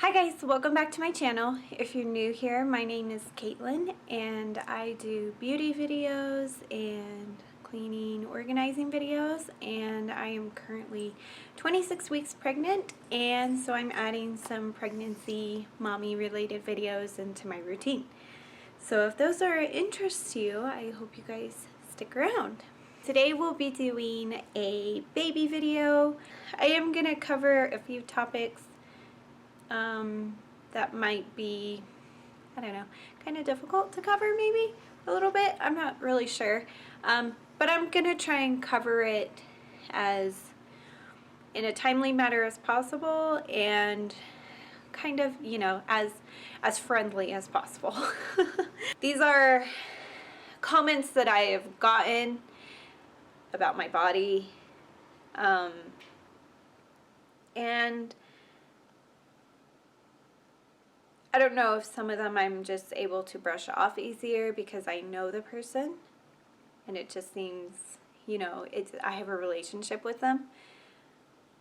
Hi guys, welcome back to my channel. If you're new here, my name is Caitlin and I do beauty videos and cleaning, organizing videos, and I am currently 26 weeks pregnant, and so I'm adding some pregnancy mommy related videos into my routine. So if those are of interest to you, I hope you guys stick around. Today we'll be doing a baby video. I am going to cover a few topics that might be, I don't know, kind of difficult to cover maybe a little bit. I'm not really sure. But I'm going to try and cover it as in a timely manner as possible and kind of, you know, as friendly as possible. These are comments that I have gotten about my body. And I don't know if some of them I'm just able to brush off easier because I know the person and it just seems, you know, I have a relationship with them,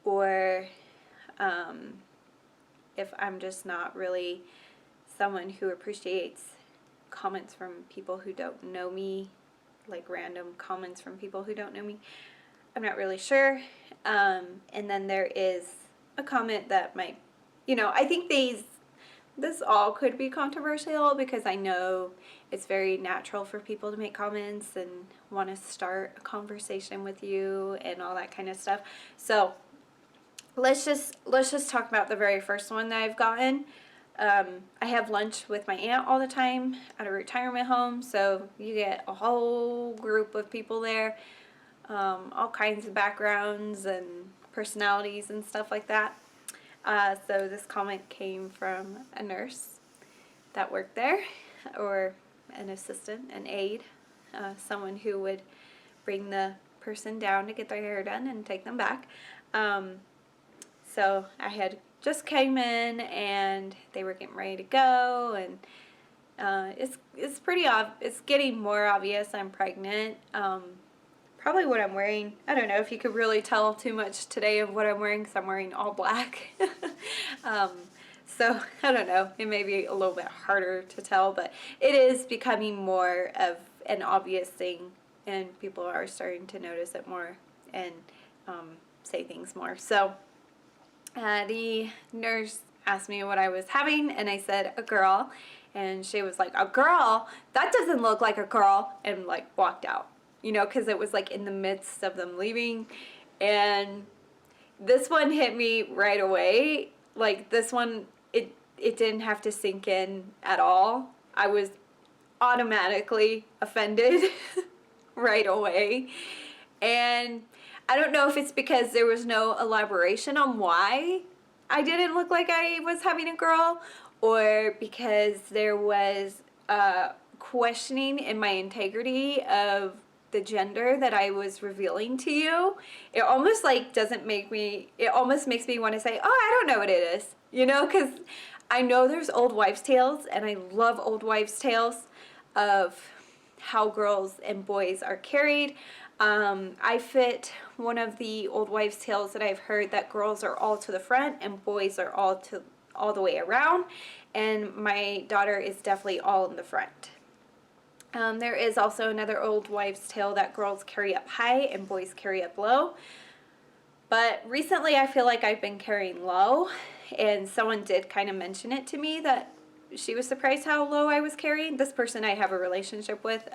or if I'm just not really someone who appreciates comments from people who don't know me, like random comments from people who don't know me. I'm not really sure. And then there is a comment that might, you know, I think this all could be controversial because I know it's very natural for people to make comments and want to start a conversation with you and all that kind of stuff. So let's just talk about the very first one that I've gotten. I have lunch with my aunt all the time at a retirement home, so you get a whole group of people there, all kinds of backgrounds and personalities and stuff like that. So this comment came from a nurse that worked there, or an assistant, an aide, someone who would bring the person down to get their hair done and take them back. So I had just came in and they were getting ready to go, and it's pretty it's getting more obvious I'm pregnant. Probably what I'm wearing, I don't know if you could really tell too much today of what I'm wearing because I'm wearing all black. So I don't know, it may be a little bit harder to tell, but it is becoming more of an obvious thing and people are starting to notice it more and say things more. So the nurse asked me what I was having and I said a girl, and she was like, a girl? That doesn't look like a girl, and like walked out. You know, because it was like in the midst of them leaving, and this one hit me right away. Like this one, it didn't have to sink in at all. I was automatically offended right away, and I don't know if it's because there was no elaboration on why I didn't look like I was having a girl, or because there was questioning in my integrity of the gender that I was revealing to you. It almost like doesn't make me, it almost makes me want to say, oh, I don't know what it is, you know, because I know there's old wives' tales, and I love old wives' tales of how girls and boys are carried. I fit one of the old wives' tales that I've heard, that girls are all to the front and boys are all the way around, and my daughter is definitely all in the front. There is also another old wives' tale that girls carry up high and boys carry up low. But recently I feel like I've been carrying low, and someone did kind of mention it to me that she was surprised how low I was carrying. This person I have a relationship with,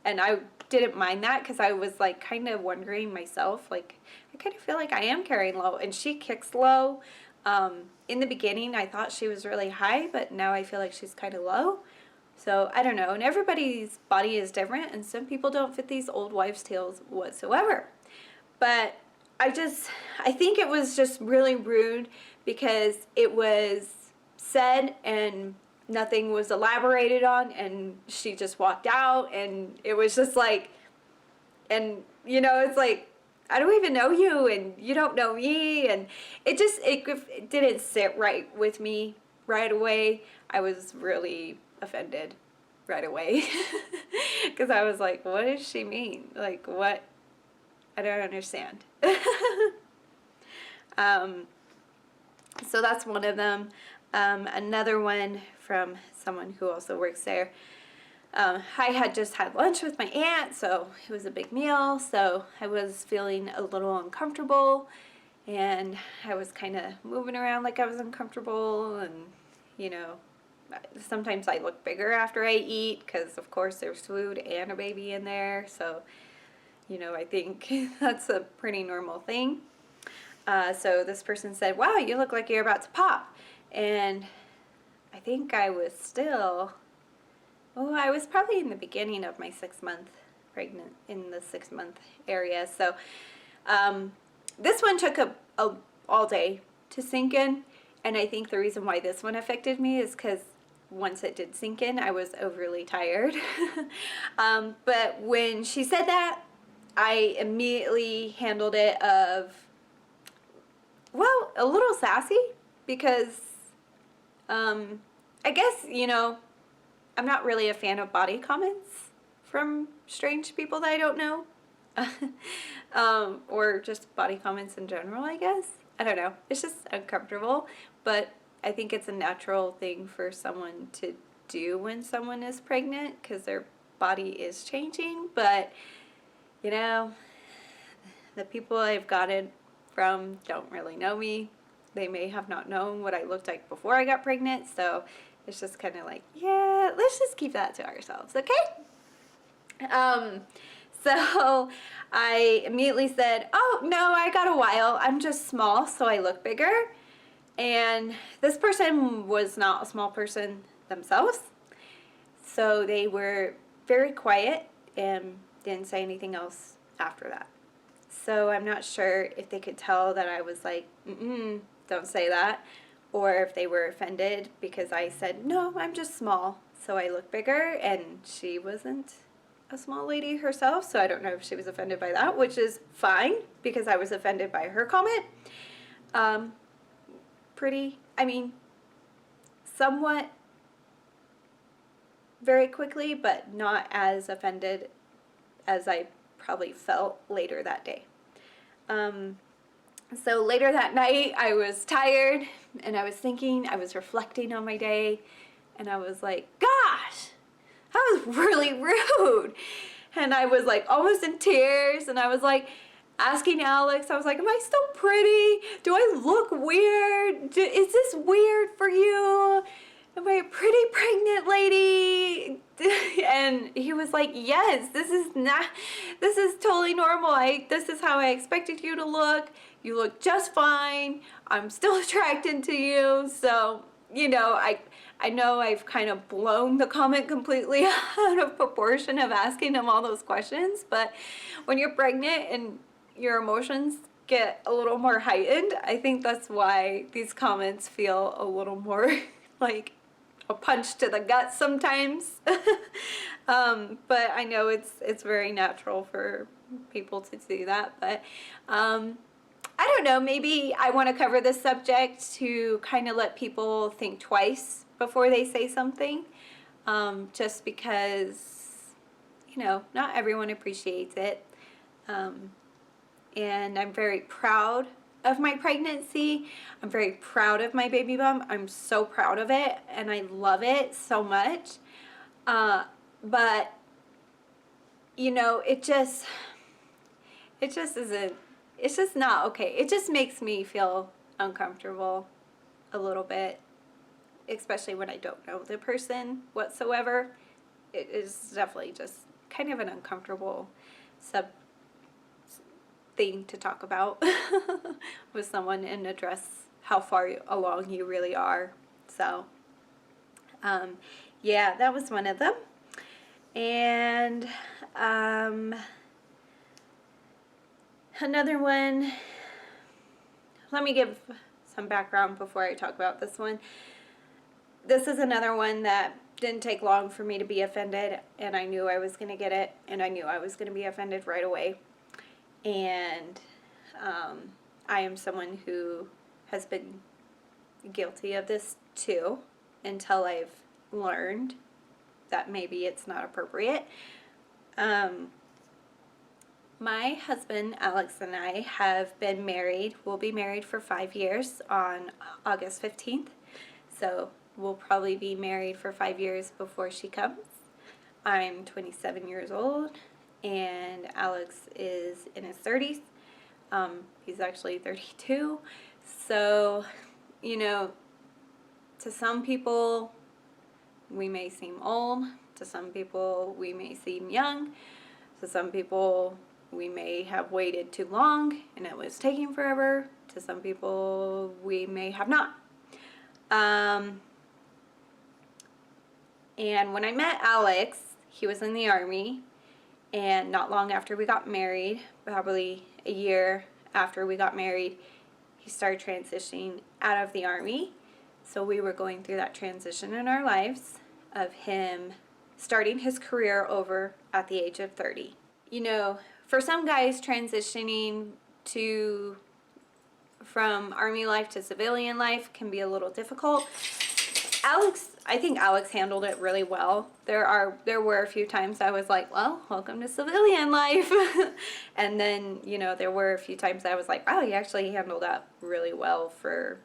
and I didn't mind that because I was like kind of wondering myself, like I kind of feel like I am carrying low, and she kicks low. In the beginning I thought she was really high, but now I feel like she's kind of low. So I don't know, and everybody's body is different, and some people don't fit these old wives' tales whatsoever. But I think it was just really rude because it was said and nothing was elaborated on, and she just walked out, and it was just like, and you know, it's like, I don't even know you and you don't know me, and it didn't sit right with me right away. I was really offended right away because I was like, what does she mean? Like, what? I don't understand. So that's one of them. Another one from someone who also works there. I had just had lunch with my aunt, so it was a big meal, so I was feeling a little uncomfortable, and I was kind of moving around like I was uncomfortable, and, you know, sometimes I look bigger after I eat, because of course there's food and a baby in there, so, you know, I think that's a pretty normal thing. So this person said, wow, you look like you're about to pop. And I think I was still, oh, I was probably in the beginning of my 6-month pregnant, in the 6-month area. So this one took all day to sink in. And I think the reason why this one affected me is because once it did sink in, I was overly tired. But when she said that, I immediately handled it well, a little sassy, because I guess, you know, I'm not really a fan of body comments from strange people that I don't know. Or just body comments in general, I guess. I don't know. It's just uncomfortable, but I think it's a natural thing for someone to do when someone is pregnant, because their body is changing. But, you know, the people I've gotten from don't really know me. They may have not known what I looked like before I got pregnant, so it's just kind of like, yeah, let's just keep that to ourselves, okay? So I immediately said, oh, no, I got a while. I'm just small, so I look bigger. And this person was not a small person themselves, so they were very quiet and didn't say anything else after that. So I'm not sure if they could tell that I was like, don't say that, or if they were offended because I said, no, I'm just small, so I look bigger, and she wasn't a small lady herself, so I don't know if she was offended by that, which is fine, because I was offended by her comment. Somewhat very quickly, but not as offended as I probably felt later that day. So later that night, I was tired, and I was thinking, I was reflecting on my day, and I was like, gosh, that was really rude. And I was like almost in tears, and I was like asking Alex, I was like, am I still pretty? Do I look weird? Is this weird for you? Am I a pretty pregnant lady? And he was like, yes, this is totally normal. This is how I expected you to look. You look just fine. I'm still attracted to you. So, you know, I know I've kind of blown the comment completely out of proportion of asking him all those questions, but when you're pregnant and your emotions get a little more heightened, I think that's why these comments feel a little more like a punch to the gut sometimes. But I know it's very natural for people to do that. But I don't know, maybe I want to cover this subject to kind of let people think twice before they say something. Just because, you know, not everyone appreciates it. And I'm very proud of my pregnancy. I'm very proud of my baby bump. I'm so proud of it, and I love it so much. But, you know, it just isn't, it's just not okay. It just makes me feel uncomfortable a little bit, especially when I don't know the person whatsoever. It is definitely just kind of an uncomfortable thing to talk about with someone and address how far along you really are. So, yeah, that was one of them. And another one, let me give some background before I talk about this one. This is another one that didn't take long for me to be offended, and I knew I was going to get it, and I knew I was going to be offended right away. And I am someone who has been guilty of this too, until I've learned that maybe it's not appropriate. My husband, Alex, and I have been married. We'll be married for 5 years on August 15th. So we'll probably be married for 5 years before she comes. I'm 27 years old, and Alex is in his 30s. He's actually 32. So, you know, to some people, we may seem old. To some people, we may seem young. To some people, we may have waited too long and it was taking forever. To some people, we may have not. And when I met Alex, he was in the Army, and not long after we got married, probably a year after we got married, he started transitioning out of the Army. So we were going through that transition in our lives of him starting his career over at the age of 30. You know, for some guys, transitioning from Army life to civilian life can be a little difficult. I think Alex handled it really well. There were a few times I was like, well, welcome to civilian life. And then, you know, there were a few times I was like, wow, he actually handled up really well for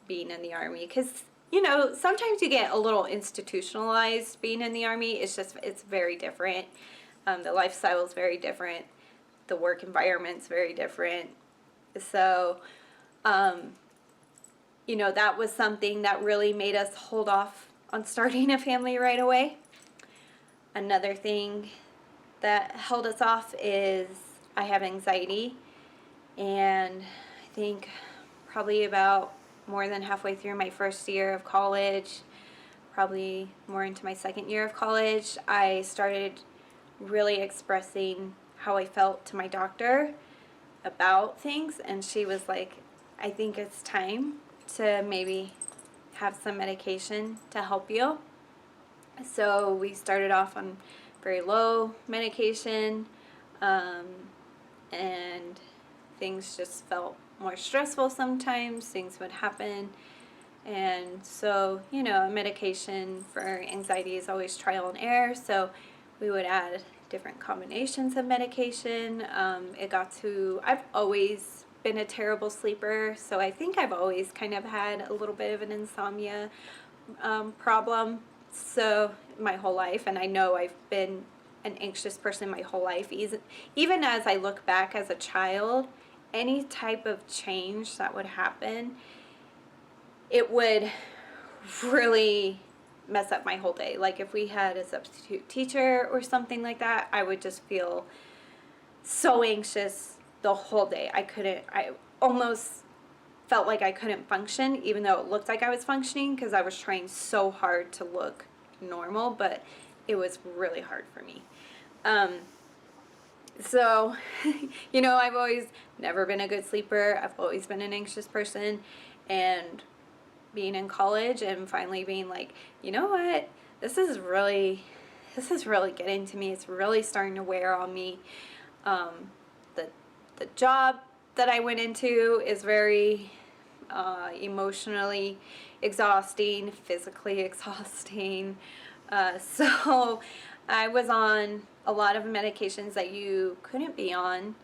being in the Army. Because, you know, sometimes you get a little institutionalized being in the Army. It's very different. The lifestyle is very different. The work environment's very different. So, you know, that was something that really made us hold off on starting a family right away. Another thing that held us off is I have anxiety, and I think probably about more than halfway through my first year of college, probably more into my second year of college, I started really expressing how I felt to my doctor about things, and she was like, I think it's time to maybe have some medication to help you. So we started off on very low medication, and things just felt more stressful sometimes. Things would happen. And so, you know, medication for anxiety is always trial and error. So we would add different combinations of medication. I've always been a terrible sleeper, so I think I've always kind of had a little bit of an insomnia problem, so my whole life, and I know I've been an anxious person my whole life. Even as I look back as a child, any type of change that would happen, it would really mess up my whole day. Like if we had a substitute teacher or something like that, I would just feel so anxious the whole day. I almost felt like I couldn't function, even though it looked like I was functioning, because I was trying so hard to look normal, but it was really hard for me. So, you know, I've always never been a good sleeper. I've always been an anxious person, and being in college and finally being like, you know what, this is really getting to me. It's really starting to wear on me. The job that I went into is very emotionally exhausting, physically exhausting. So I was on a lot of medications that you couldn't be on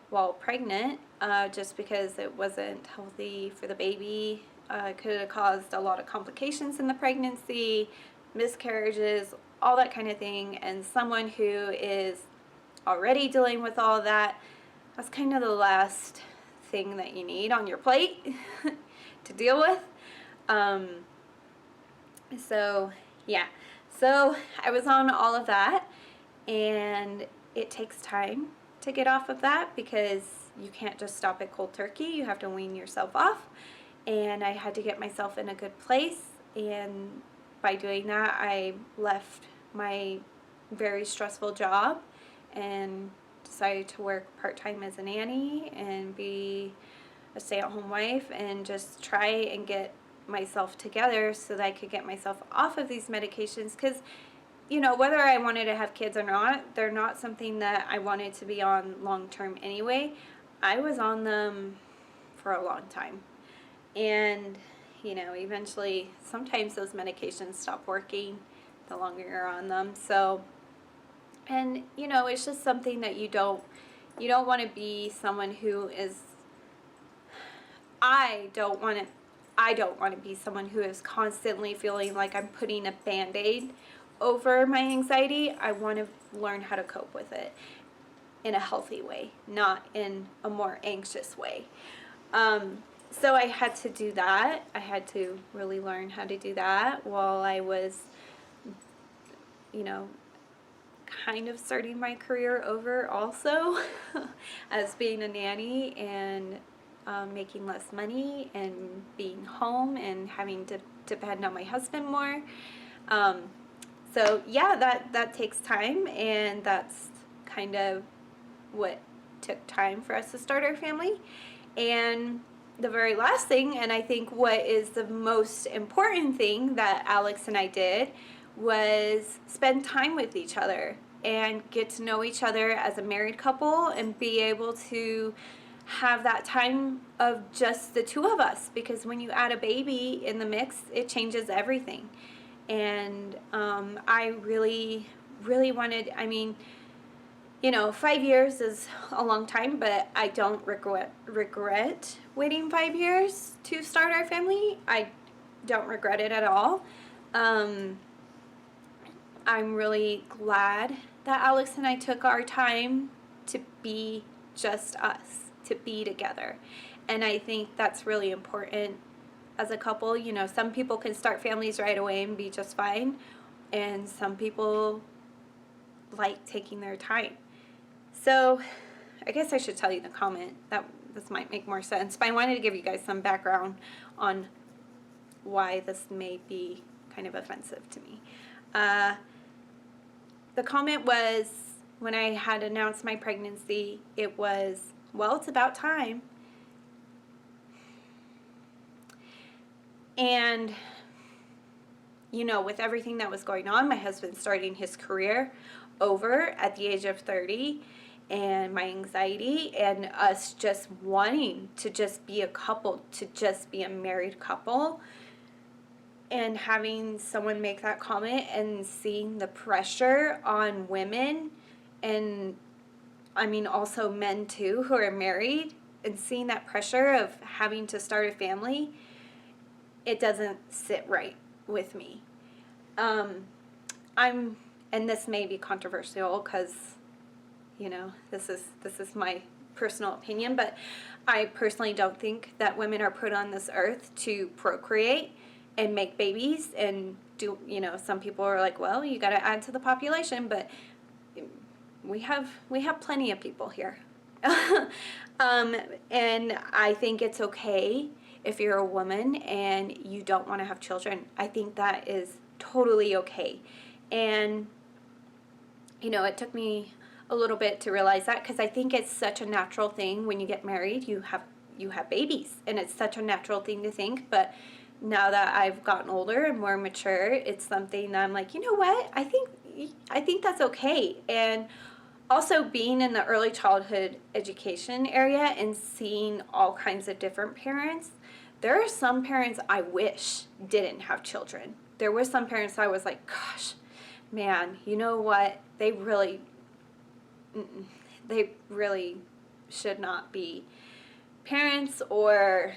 while pregnant, just because it wasn't healthy for the baby. It could have caused a lot of complications in the pregnancy, miscarriages, all that kind of thing. And someone who is already dealing with all that, that's kind of the last thing that you need on your plate to deal with. So yeah, so I was on all of that, and it takes time to get off of that because you can't just stop at cold turkey. You have to wean yourself off, and I had to get myself in a good place, and by doing that I left my very stressful job and decided to work part-time as a nanny and be a stay-at-home wife and just try and get myself together so that I could get myself off of these medications, because you know, whether I wanted to have kids or not, they're not something that I wanted to be on long-term anyway. I was on them for a long time, and you know, eventually sometimes those medications stop working the longer you're on them. So, and you know, it's just something that you don't You don't want to be someone who is, I don't want to be someone who is constantly feeling like I'm putting a Band-Aid over my anxiety. I want to learn how to cope with it in a healthy way, not in a more anxious way. So I had to do that. I had to really learn how to do that while I was, you know, kind of starting my career over also as being a nanny and making less money and being home and having to depend on my husband more. So yeah, that takes time, and that's kind of what took time for us to start our family. And the very last thing, and I think what is the most important thing that Alex and I did, was spend time with each other and get to know each other as a married couple and be able to have that time of just the two of us, because when you add a baby in the mix, it changes everything. And I really, really wanted, I mean, 5 years is a long time, but I don't regret waiting 5 years to start our family. I don't regret it at all. I'm really glad that Alex and I took our time to be just us, to be together. And I think that's really important as a couple. Some people can start families right away and be just fine, and some people like taking their time. So I guess I should tell you the comment. This might make more sense, but I wanted to give you guys some background on why this may be kind of offensive to me. The comment was, when I had announced my pregnancy, it was, well, it's about time. And, with everything that was going on, my husband starting his career over at the age of 30, and my anxiety, and us just wanting to just be a couple, to just be a married couple, and having someone make that comment and seeing the pressure on women, and I mean also men too who are married, and seeing that pressure of having to start a family, it doesn't sit right with me. And this may be controversial because, this is my personal opinion, but I personally don't think that women are put on this earth to procreate and make babies and do, some people are like, well, you got to add to the population, but we have plenty of people here. And I think it's okay if you're a woman and you don't want to have children. I think that is totally okay. And, it took me a little bit to realize that, because I think it's such a natural thing. When you get married, you have babies, and it's such a natural thing to think. But now that I've gotten older and more mature, it's something that I'm like, you know what? I think that's okay. And also being in the early childhood education area and seeing all kinds of different parents, there are some parents I wish didn't have children. There were some parents I was like, gosh, man, you know what? They really should not be parents, or,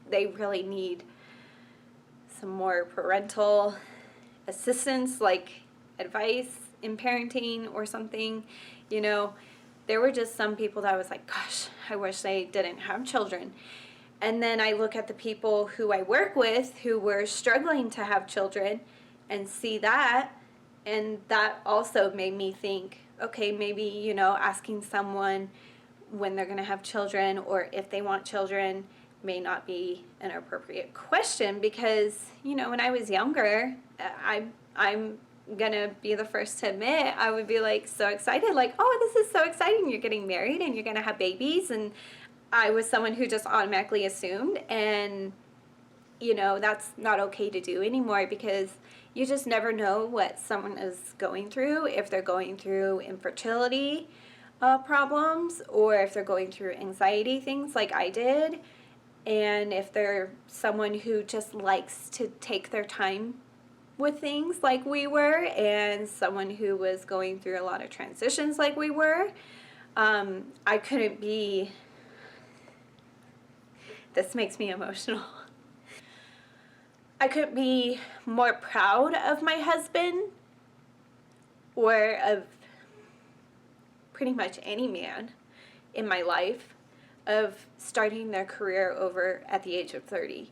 they really need some more parental assistance, like advice in parenting or something. There were just some people that I was like, gosh, I wish they didn't have children. And then I look at the people who I work with who were struggling to have children and see that, and that also made me think, okay, maybe, asking someone when they're going to have children or if they want children may not be an appropriate question, because, when I was younger, I'm going to be the first to admit, I would be like so excited, like, oh, this is so exciting, you're getting married and you're going to have babies, and I was someone who just automatically assumed, and, that's not okay to do anymore, because you just never know what someone is going through, if they're going through infertility problems, or if they're going through anxiety things like I did, and if they're someone who just likes to take their time with things like we were, and someone who was going through a lot of transitions like we were. I couldn't be, this makes me emotional. I couldn't be more proud of my husband or of pretty much any man in my life of starting their career over at the age of 30,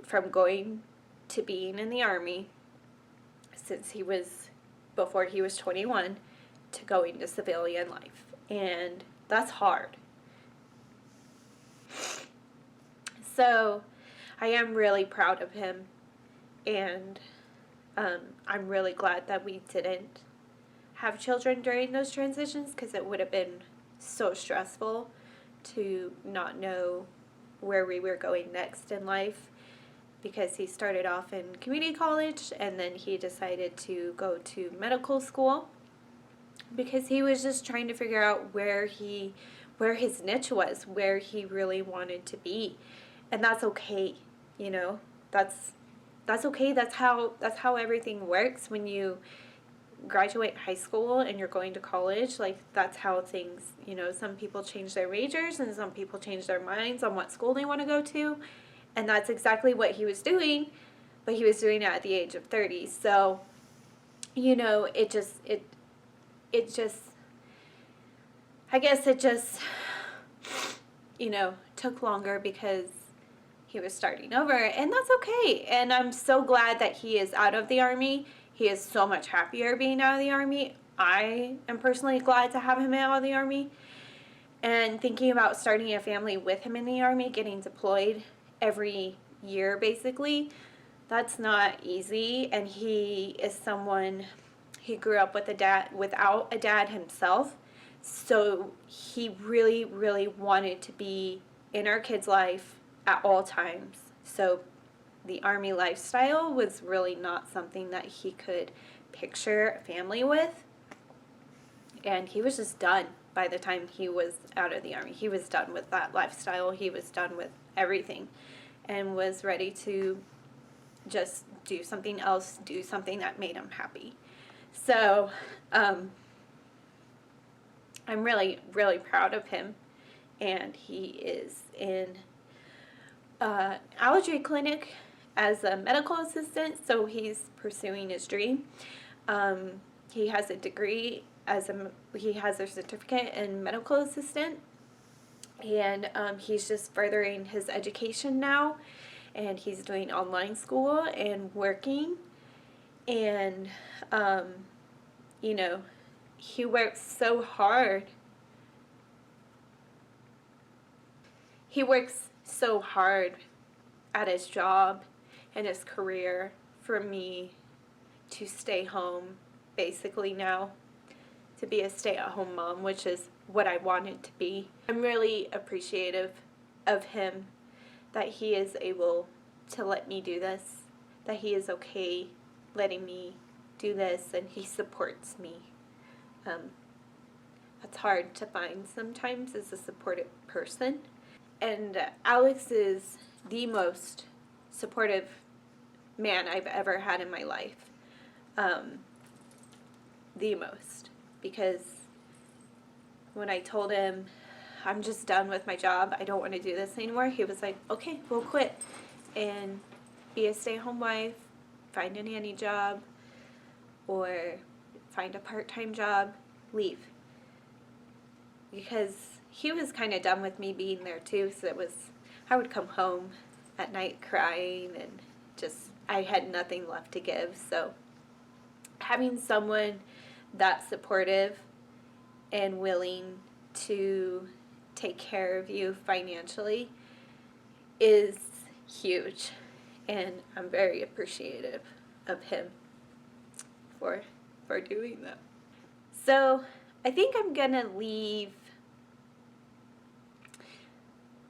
from going to being in the Army before he was 21, to going to civilian life. And that's hard. So I am really proud of him, and I'm really glad that we didn't have children during those transitions, because it would have been so stressful to not know where we were going next in life, because he started off in community college and then he decided to go to medical school because he was just trying to figure out where his niche was, where he really wanted to be. And that's okay, you know. That's okay. That's how everything works when you graduate high school and you're going to college. Like, that's how things, you know, some people change their majors and some people change their minds on what school they want to go to. And that's exactly what he was doing, but he was doing it at the age of 30. So, you know, I guess it just, you know, took longer because he was starting over, and that's okay. And I'm so glad that he is out of the Army. He is so much happier being out of the Army. I am personally glad to have him out of the Army. And thinking about starting a family with him in the Army, getting deployed every year basically, that's not easy. And he grew up without a dad himself. So he really, really wanted to be in our kid's life at all times. So the Army lifestyle was really not something that he could picture a family with. And he was just done by the time he was out of the Army. He was done with that lifestyle. He was done with everything and was ready to just do something else, do something that made him happy. So I'm really, really proud of him. And he is in allergy clinic as a medical assistant, so he's pursuing his dream. He has a degree he has a certificate in medical assistant, and he's just furthering his education now, and he's doing online school and working, and you know, he works so hard. He works so hard at his job and his career for me to stay home basically now, to be a stay-at-home mom, which is what I wanted to be. I'm really appreciative of him, that he is able to let me do this, that he is okay letting me do this, and he supports me. That's hard to find sometimes, as a supportive person. And Alex is the most supportive man I've ever had in my life. The most. Because when I told him, I'm just done with my job, I don't want to do this anymore, he was like, okay, we'll quit and be a stay-at-home wife, find a nanny job, or find a part-time job, leave. Because he was kind of done with me being there too, so I would come home at night crying and just, I had nothing left to give. So having someone that supportive and willing to take care of you financially is huge, and I'm very appreciative of him for doing that. So I think I'm gonna leave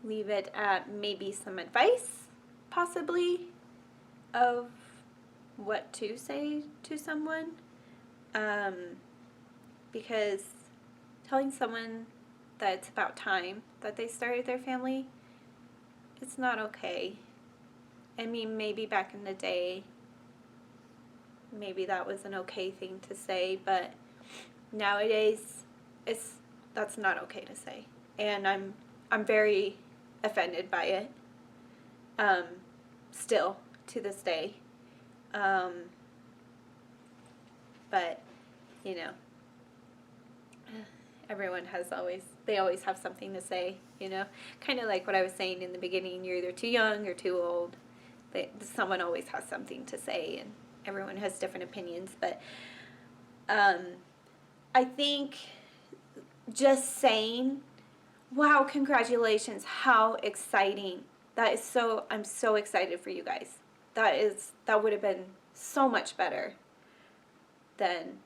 it at maybe some advice, possibly, of what to say to someone. Because telling someone that it's about time that they started their family, it's not okay. I mean, maybe back in the day, maybe that was an okay thing to say, but nowadays, it's that's not okay to say. And I'm very offended by it. Still to this day. But, you know, everyone they always have something to say, you know? Kind of like what I was saying in the beginning, you're either too young or too old. Someone always has something to say, and everyone has different opinions. But I think just saying, wow, congratulations, how exciting. I'm so excited for you guys. That would have been so much better than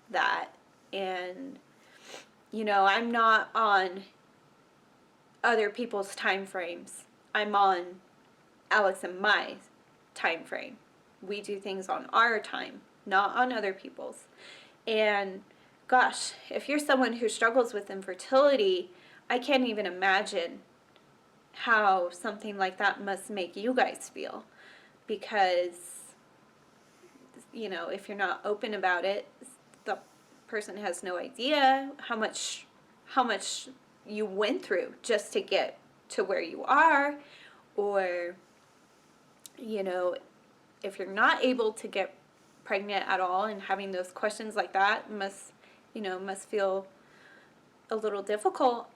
that. And, you know, I'm not on other people's time frames. I'm on Alex and my time frame. We do things on our time, not on other people's. And gosh, if you're someone who struggles with infertility, I can't even imagine how something like that must make you guys feel. Because, you know, if you're not open about it, the person has no idea how much you went through just to get to where you are. Or, you know, if you're not able to get pregnant at all, and having those questions like that must feel a little difficult,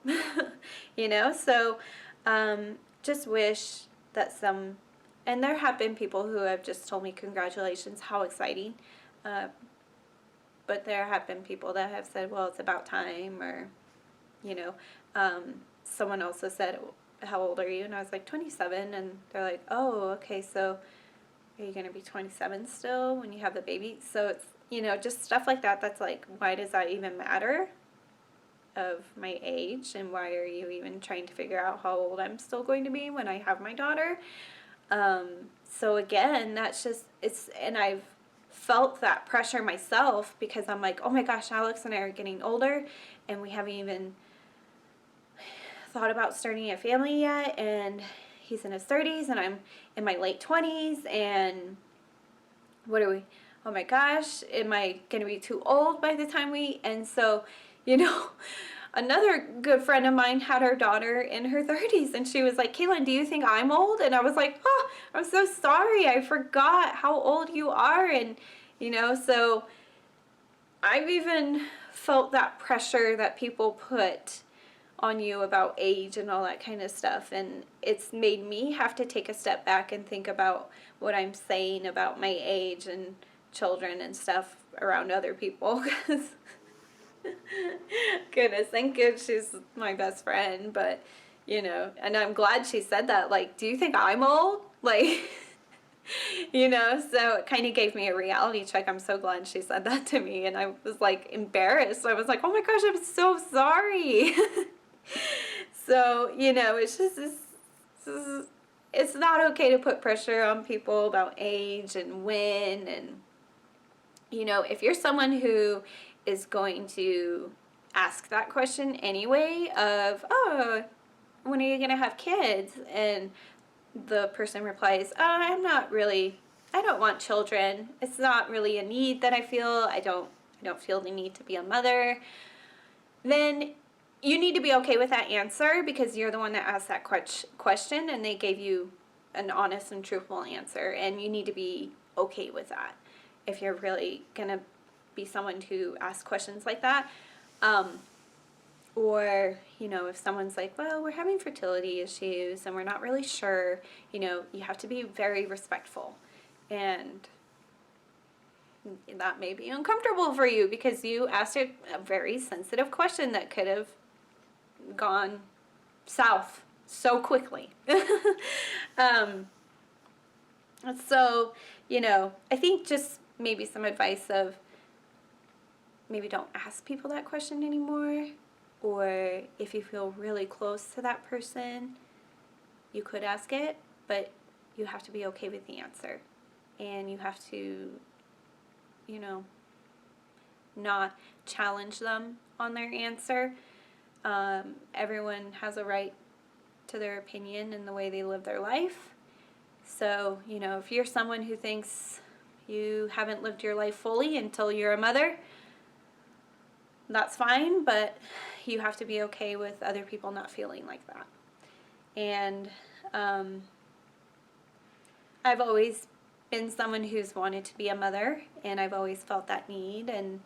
you know? So, just wish that and there have been people who have just told me, congratulations, how exciting. But there have been people that have said, well, it's about time, or, you know, someone also said, how old are you? And I was like, 27. And they're like, oh, okay, so are you going to be 27 still when you have the baby? So it's, you know, just stuff like that. That's like, why does that even matter of my age? And why are you even trying to figure out how old I'm still going to be when I have my daughter? So again, that's just, and I've felt that pressure myself, because I'm like, oh my gosh, Alex and I are getting older, and we haven't even thought about starting a family yet, and he's in his 30s, and I'm in my late 20s, and oh my gosh, am I going to be too old by the time and so, you know, another good friend of mine had her daughter in her 30s, and she was like, Caitlin, do you think I'm old? And I was like, oh, I'm so sorry, I forgot how old you are. And, you know, so I've even felt that pressure that people put on you about age and all that kind of stuff, and it's made me have to take a step back and think about what I'm saying about my age and children and stuff around other people. Goodness, thank goodness she's my best friend. But, you know, and I'm glad she said that, like, do you think I'm old? Like, you know, so it kind of gave me a reality check. I'm so glad she said that to me, and I was like embarrassed. I was like, oh my gosh, I'm so sorry. So, you know, it's just it's not okay to put pressure on people about age and when. And, you know, if you're someone who is going to ask that question anyway of, oh, when are you going to have kids? And the person replies, oh, I don't want children. It's not really a need that I feel. I don't feel the need to be a mother. Then you need to be okay with that answer, because you're the one that asked that question, and they gave you an honest and truthful answer, and you need to be okay with that if you're really going to be someone who asks questions like that. Or, you know, if someone's like, well, we're having fertility issues and we're not really sure, you know, you have to be very respectful. And that may be uncomfortable for you, because you asked a very sensitive question that could have gone south so quickly. So, you know, I think just maybe some advice of, maybe don't ask people that question anymore. Or if you feel really close to that person, you could ask it, but you have to be okay with the answer. And you have to, you know, not challenge them on their answer. Everyone has a right to their opinion and the way they live their life. So, you know, if you're someone who thinks you haven't lived your life fully until you're a mother, that's fine, but you have to be okay with other people not feeling like that. And I've always been someone who's wanted to be a mother, and I've always felt that need, and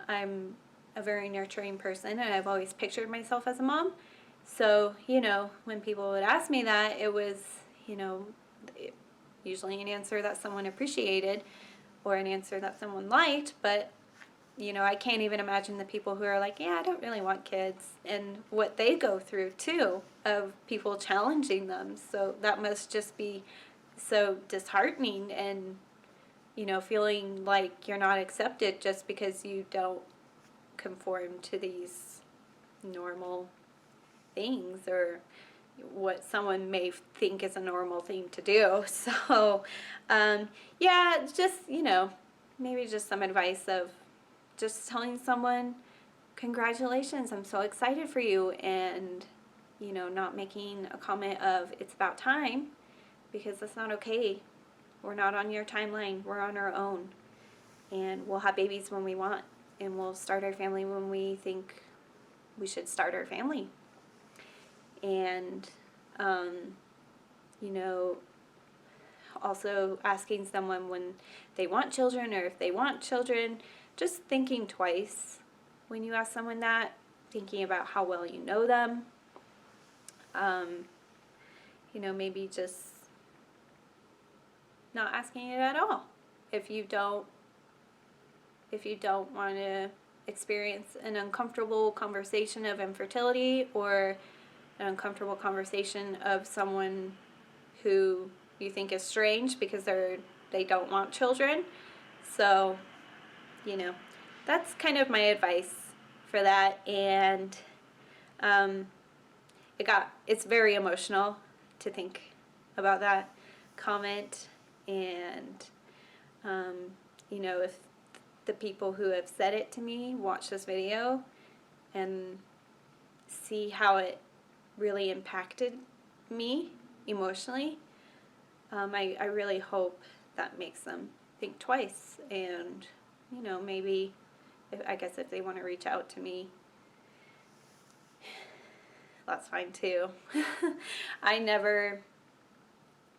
I'm a very nurturing person, and I've always pictured myself as a mom. So, when people would ask me that, it was, usually an answer that someone appreciated or an answer that someone liked, but I can't even imagine the people who are like, yeah, I don't really want kids, and what they go through too of people challenging them. So that must just be so disheartening, and feeling like you're not accepted just because you don't conform to these normal things or what someone may think is a normal thing to do. So yeah, just maybe just some advice of just telling someone, congratulations, I'm so excited for you, and not making a comment of it's about time, because that's not okay. We're not on your timeline, we're on our own, and we'll have babies when we want, and we'll start our family when we think we should start our family. And also asking someone when they want children, or if they want children, just thinking twice when you ask someone that, thinking about how well you know them. Maybe just not asking it at all if you don't want to experience an uncomfortable conversation of infertility, or an uncomfortable conversation of someone who you think is strange because they don't want children. So, that's kind of my advice for that. And it's very emotional to think about that comment, and if the people who have said it to me watch this video and see how it really impacted me emotionally, I really hope that makes them think twice, and maybe if they want to reach out to me, that's fine too. I never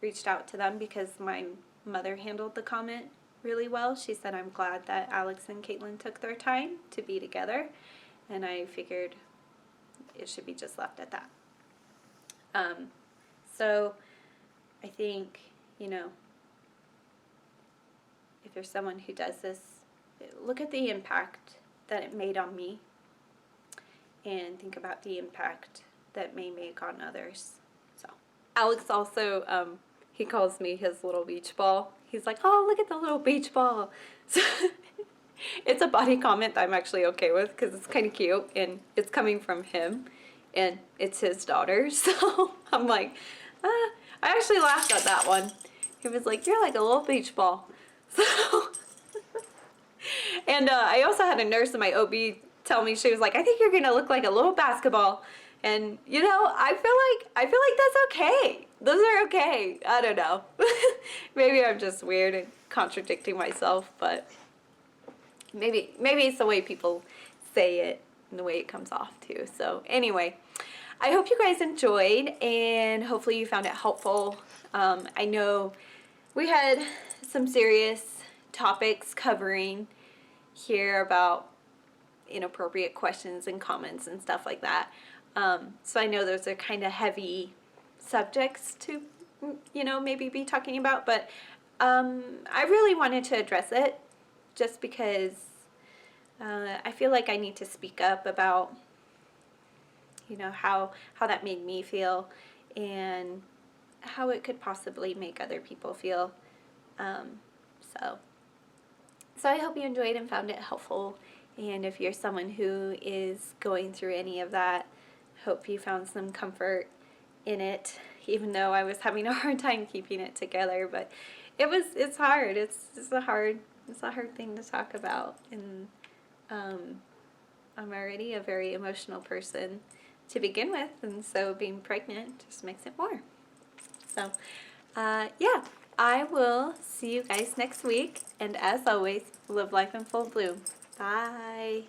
reached out to them because my mother handled the comment really well. She said, I'm glad that Alex and Caitlin took their time to be together, and I figured it should be just left at that. So I think, if there's someone who does this, look at the impact that it made on me, and think about the impact that may make on others. So Alex also, he calls me his little beach ball. He's like, oh, look at the little beach ball. So it's a body comment that I'm actually okay with, because it's kind of cute, and it's coming from him, and it's his daughter. So I'm like, I actually laughed at that one. He was like, you're like a little beach ball. So, and I also had a nurse in my OB tell me, she was like, I think you're gonna look like a little basketball. And I feel like that's okay. Those are okay. I don't know. Maybe I'm just weird and contradicting myself, but maybe it's the way people say it and the way it comes off too. So anyway, I hope you guys enjoyed, and hopefully you found it helpful. I know we had some serious topics covering here about inappropriate questions and comments and stuff like that. So I know those are kind of heavy subjects to, maybe be talking about, but I really wanted to address it just because I feel like I need to speak up about, how that made me feel, and how it could possibly make other people feel. So I hope you enjoyed and found it helpful. And if you're someone who is going through any of that, hope you found some comfort in it, even though I was having a hard time keeping it together. But it's hard. It's a hard thing to talk about. And I'm already a very emotional person to begin with, and so being pregnant just makes it more. So yeah, I will see you guys next week, and as always, live life in full bloom. Bye.